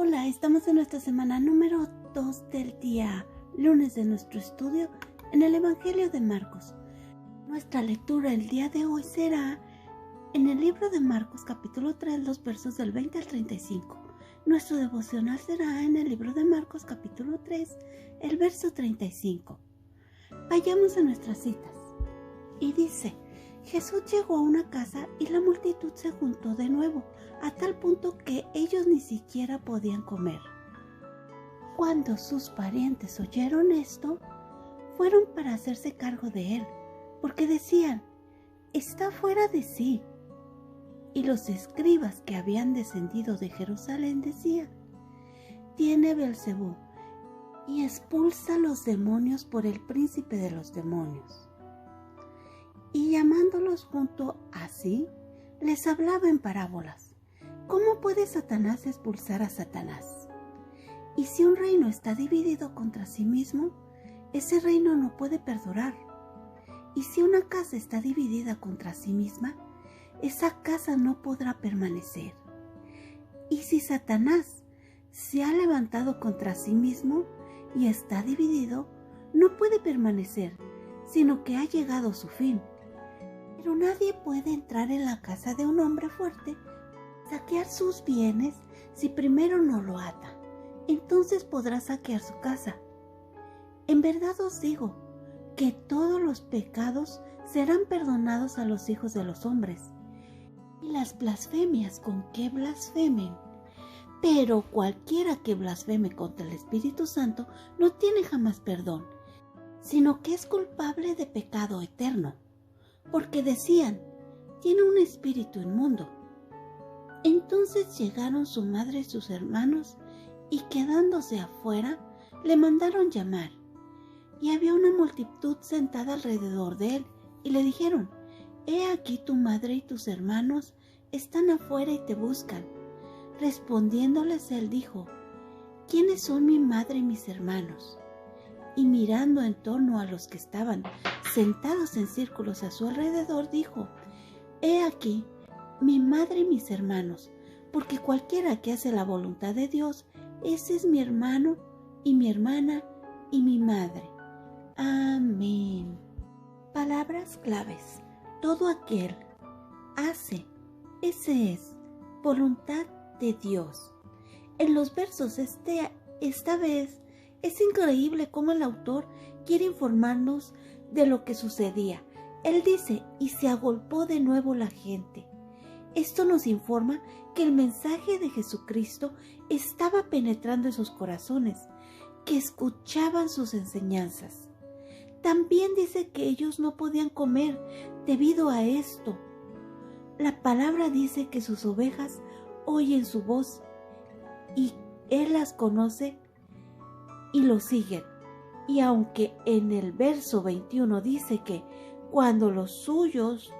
Hola, estamos en nuestra semana número 2 del día lunes de nuestro estudio en el Evangelio de Marcos. Nuestra lectura el día de hoy será en el libro de Marcos capítulo 3, los versos del 20 al 35. Nuestro devocional será en el libro de Marcos capítulo 3, el verso 35. Vayamos a nuestras citas. Y dice: Jesús llegó a una casa y la multitud se juntó de nuevo, a tal punto que ellos ni siquiera podían comer. Cuando sus parientes oyeron esto, fueron para hacerse cargo de él, porque decían: está fuera de sí. Y los escribas que habían descendido de Jerusalén decían: tiene Beelzebú y expulsa los demonios por el príncipe de los demonios. Y llamándolos junto a sí, les hablaba en parábolas. ¿Cómo puede Satanás expulsar a Satanás? Y si un reino está dividido contra sí mismo, ese reino no puede perdurar. Y si una casa está dividida contra sí misma, esa casa no podrá permanecer. Y si Satanás se ha levantado contra sí mismo y está dividido, no puede permanecer, sino que ha llegado a su fin. Pero nadie puede entrar en la casa de un hombre fuerte, saquear sus bienes, si primero no lo ata. Entonces podrá saquear su casa. En verdad os digo que todos los pecados serán perdonados a los hijos de los hombres, y las blasfemias con que blasfemen. Pero cualquiera que blasfeme contra el Espíritu Santo no tiene jamás perdón, sino que es culpable de pecado eterno. Porque decían: tiene un espíritu inmundo. Entonces llegaron su madre y sus hermanos, y quedándose afuera, le mandaron llamar. Y había una multitud sentada alrededor de él, y le dijeron: he aquí tu madre y tus hermanos están afuera y te buscan. Respondiéndoles él dijo: ¿quiénes son mi madre y mis hermanos? Y mirando en torno a los que estaban sentados en círculos a su alrededor, dijo: he aquí mi madre y mis hermanos, porque cualquiera que hace la voluntad de Dios, ese es mi hermano y mi hermana y mi madre. Amén. Palabras claves. Todo aquel hace, ese es voluntad de Dios. En los versos esta vez es increíble cómo el autor quiere informarnos de lo que sucedía. Él dice: y se agolpó de nuevo la gente. Esto nos informa que el mensaje de Jesucristo estaba penetrando en sus corazones, que escuchaban sus enseñanzas. También dice que ellos no podían comer debido a esto. La palabra dice que sus ovejas oyen su voz y Él las conoce y lo siguen. Y aunque en el verso 21 dice que cuando los suyos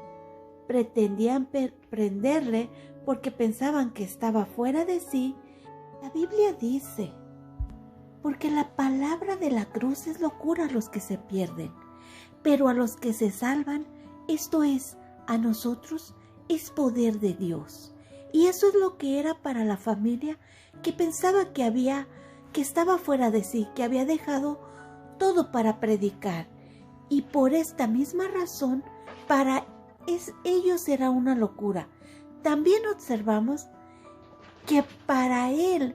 pretendían prenderle porque pensaban que estaba fuera de sí, la Biblia dice: porque la palabra de la cruz es locura a los que se pierden, pero a los que se salvan, esto es, a nosotros, es poder de Dios. Y eso es lo que era para la familia que pensaba que estaba fuera de sí, que había dejado todo para predicar. Y por esta misma razón, para ellos era una locura. También observamos que para él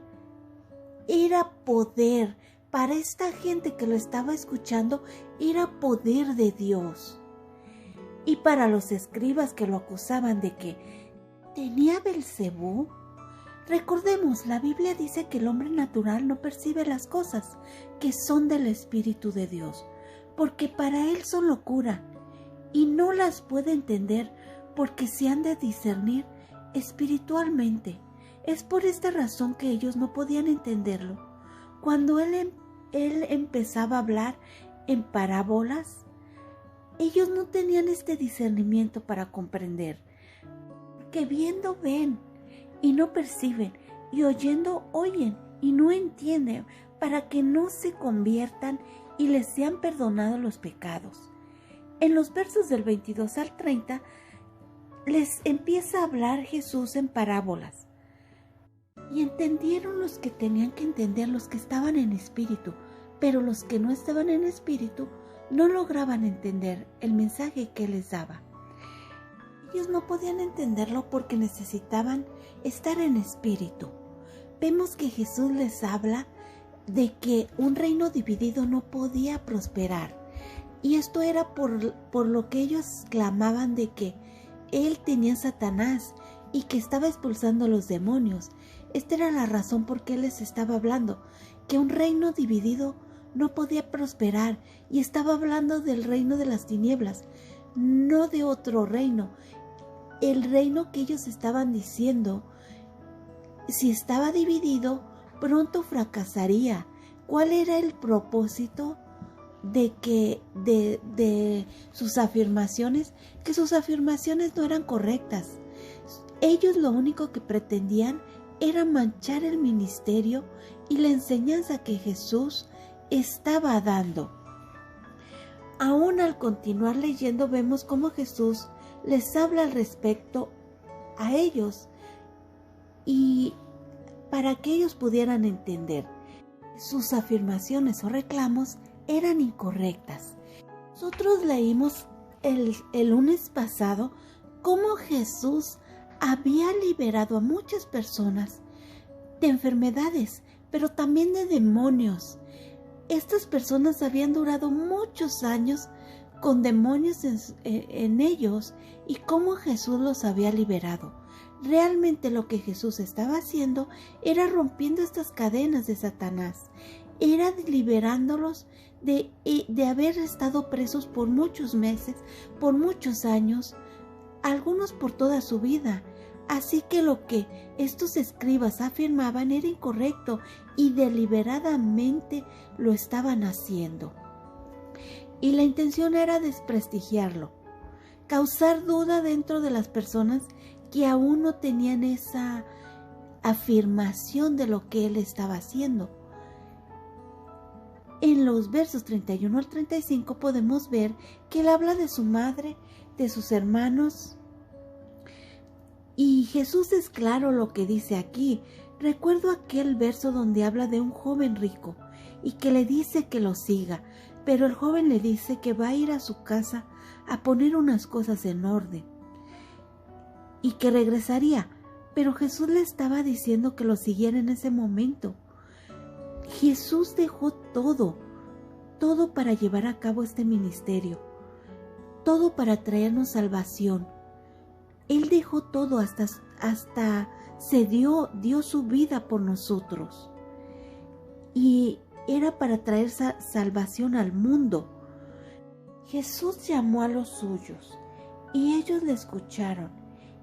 era poder, para esta gente que lo estaba escuchando, era poder de Dios. Y para los escribas que lo acusaban de que tenía Beelzebú, recordemos, la Biblia dice que el hombre natural no percibe las cosas que son del Espíritu de Dios, porque para él son locura, y no las puede entender porque se han de discernir espiritualmente. Es por esta razón que ellos no podían entenderlo. Cuando él empezaba a hablar en parábolas, ellos no tenían este discernimiento para comprender. Que viendo ven y no perciben, y oyendo oyen y no entienden, para que no se conviertan y les sean perdonados los pecados. En los versos del 22 al 30 les empieza a hablar Jesús en parábolas. Y entendieron los que tenían que entender, los que estaban en espíritu, pero los que no estaban en espíritu no lograban entender el mensaje que les daba. Ellos no podían entenderlo porque necesitaban estar en espíritu. Vemos que Jesús les habla de que un reino dividido no podía prosperar. Y esto era por lo que ellos clamaban de que él tenía a Satanás y que estaba expulsando a los demonios. Esta era la razón por qué él les estaba hablando, que un reino dividido no podía prosperar, y estaba hablando del reino de las tinieblas, no de otro reino. El reino que ellos estaban diciendo, si estaba dividido, pronto fracasaría. ¿Cuál era el propósito de sus afirmaciones? Que sus afirmaciones no eran correctas. Ellos lo único que pretendían era manchar el ministerio y la enseñanza que Jesús estaba dando. Aún al continuar leyendo vemos cómo Jesús les habla al respecto a ellos, y para que ellos pudieran entender, sus afirmaciones o reclamos eran incorrectas. Nosotros leímos el lunes pasado cómo Jesús había liberado a muchas personas de enfermedades, pero también de demonios. Estas personas habían durado muchos años con demonios en ellos, y cómo Jesús los había liberado. Realmente lo que Jesús estaba haciendo era rompiendo estas cadenas de Satanás, era liberándolos de haber estado presos por muchos meses, por muchos años, algunos por toda su vida. Así que lo que estos escribas afirmaban era incorrecto y deliberadamente lo estaban haciendo. Y la intención era desprestigiarlo, causar duda dentro de las personas que aún no tenían esa afirmación de lo que él estaba haciendo. En los versos 31 al 35 podemos ver que él habla de su madre, de sus hermanos, y Jesús es claro lo que dice aquí. Recuerdo aquel verso donde habla de un joven rico y que le dice que lo siga, pero el joven le dice que va a ir a su casa a poner unas cosas en orden y que regresaría, pero Jesús le estaba diciendo que lo siguiera en ese momento. Jesús dejó todo para llevar a cabo este ministerio, todo para traernos salvación. Él dejó todo, hasta dio su vida por nosotros, y era para traer salvación al mundo. Jesús llamó a los suyos y ellos le escucharon,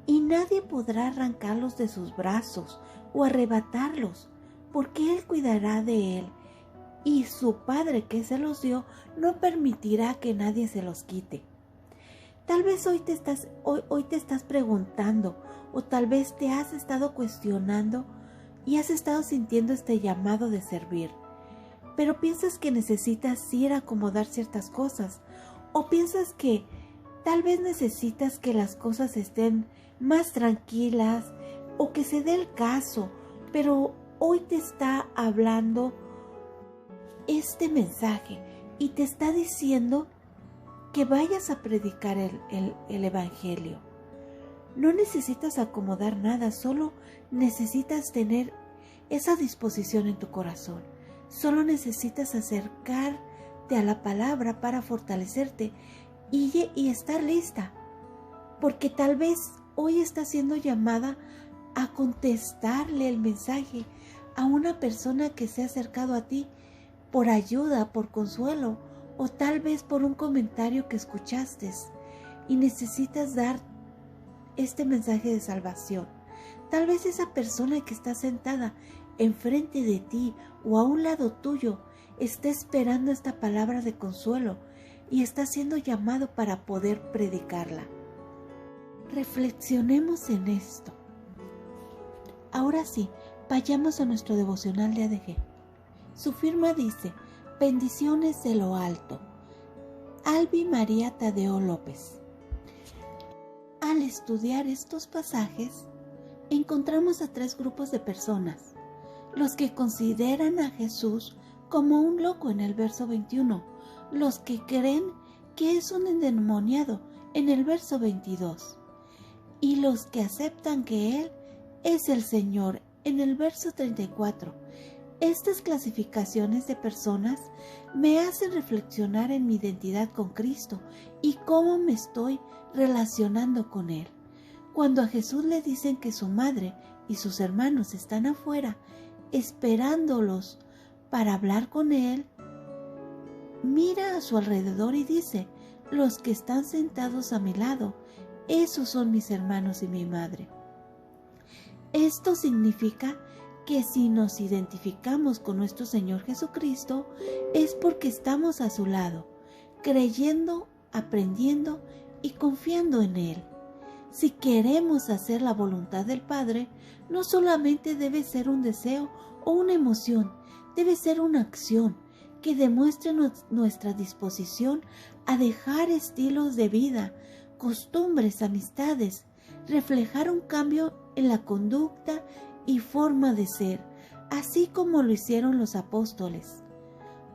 y nadie podrá arrancarlos de sus brazos o arrebatarlos, porque Él cuidará de él, y su Padre que se los dio no permitirá que nadie se los quite. Tal vez hoy te estás preguntando, o tal vez te has estado cuestionando y has estado sintiendo este llamado de servir, pero piensas que necesitas ir a acomodar ciertas cosas, o piensas que tal vez necesitas que las cosas estén más tranquilas o que se dé el caso, pero hoy te está hablando este mensaje y te está diciendo que vayas a predicar el Evangelio. No necesitas acomodar nada, solo necesitas tener esa disposición en tu corazón. Solo necesitas acercarte a la palabra para fortalecerte y estar lista, porque tal vez hoy estás siendo llamada a contestarle el mensaje a una persona que se ha acercado a ti por ayuda, por consuelo, o tal vez por un comentario que escuchaste y necesitas dar este mensaje de salvación. Tal vez esa persona que está sentada enfrente de ti o a un lado tuyo está esperando esta palabra de consuelo y está siendo llamado para poder predicarla. Reflexionemos en esto. Ahora sí, vayamos a nuestro devocional de ADG. Su firma dice: bendiciones de lo alto. Albi María Tadeo López. Al estudiar estos pasajes, encontramos a tres grupos de personas. Los que consideran a Jesús como un loco en el verso 21, los que creen que es un endemoniado en el verso 22, y los que aceptan que Él es el Señor en el verso 34. Estas clasificaciones de personas me hacen reflexionar en mi identidad con Cristo y cómo me estoy relacionando con Él. Cuando a Jesús le dicen que su madre y sus hermanos están afuera esperándolos para hablar con Él, mira a su alrededor y dice: los que están sentados a mi lado, esos son mis hermanos y mi madre. Esto significa que si nos identificamos con nuestro Señor Jesucristo, es porque estamos a su lado, creyendo, aprendiendo y confiando en Él. Si queremos hacer la voluntad del Padre, no solamente debe ser un deseo o una emoción, debe ser una acción que demuestre nuestra disposición a dejar estilos de vida, costumbres, amistades, reflejar un cambio en la conducta y forma de ser, así como lo hicieron los apóstoles.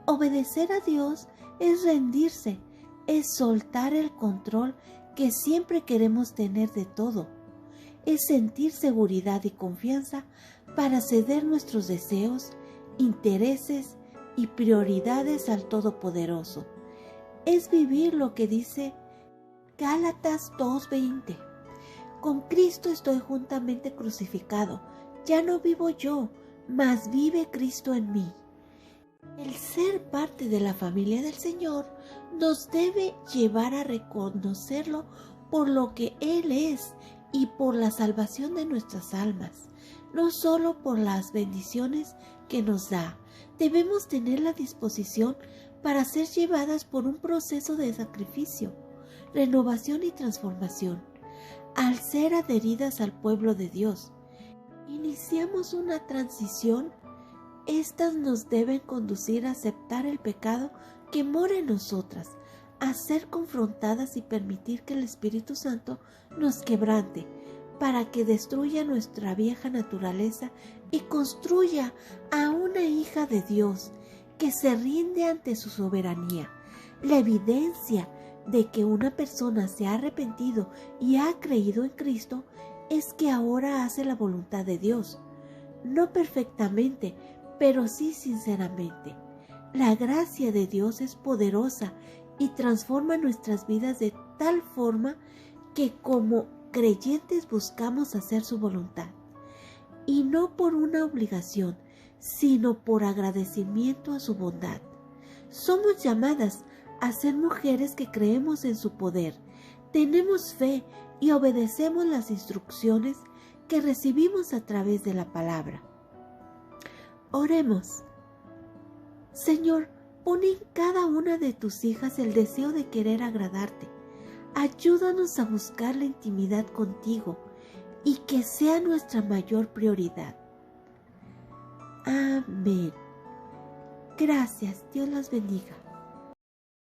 Obedecer a Dios es rendirse, es soltar el control que siempre queremos tener de todo, es sentir seguridad y confianza para ceder nuestros deseos, intereses y prioridades al Todopoderoso. Es vivir lo que dice Gálatas 2:20. Con Cristo estoy juntamente crucificado. Ya no vivo yo, mas vive Cristo en mí. El ser parte de la familia del Señor nos debe llevar a reconocerlo por lo que Él es y por la salvación de nuestras almas, no solo por las bendiciones que nos da. Debemos tener la disposición para ser llevadas por un proceso de sacrificio, renovación y transformación. Al ser adheridas al pueblo de Dios, iniciamos una transición. Estas nos deben conducir a aceptar el pecado que mora en nosotras, a ser confrontadas y permitir que el Espíritu Santo nos quebrante, para que destruya nuestra vieja naturaleza y construya a una hija de Dios que se rinde ante su soberanía. La evidencia de que una persona se ha arrepentido y ha creído en Cristo es que ahora hace la voluntad de Dios, no perfectamente, pero sí sinceramente. La gracia de Dios es poderosa y transforma nuestras vidas de tal forma que como creyentes buscamos hacer su voluntad, y no por una obligación, sino por agradecimiento a su bondad. Somos llamadas a ser mujeres que creemos en su poder, tenemos fe y obedecemos las instrucciones que recibimos a través de la palabra. Oremos. Señor, pon en cada una de tus hijas el deseo de querer agradarte. Ayúdanos a buscar la intimidad contigo y que sea nuestra mayor prioridad. Amén. Gracias. Dios los bendiga.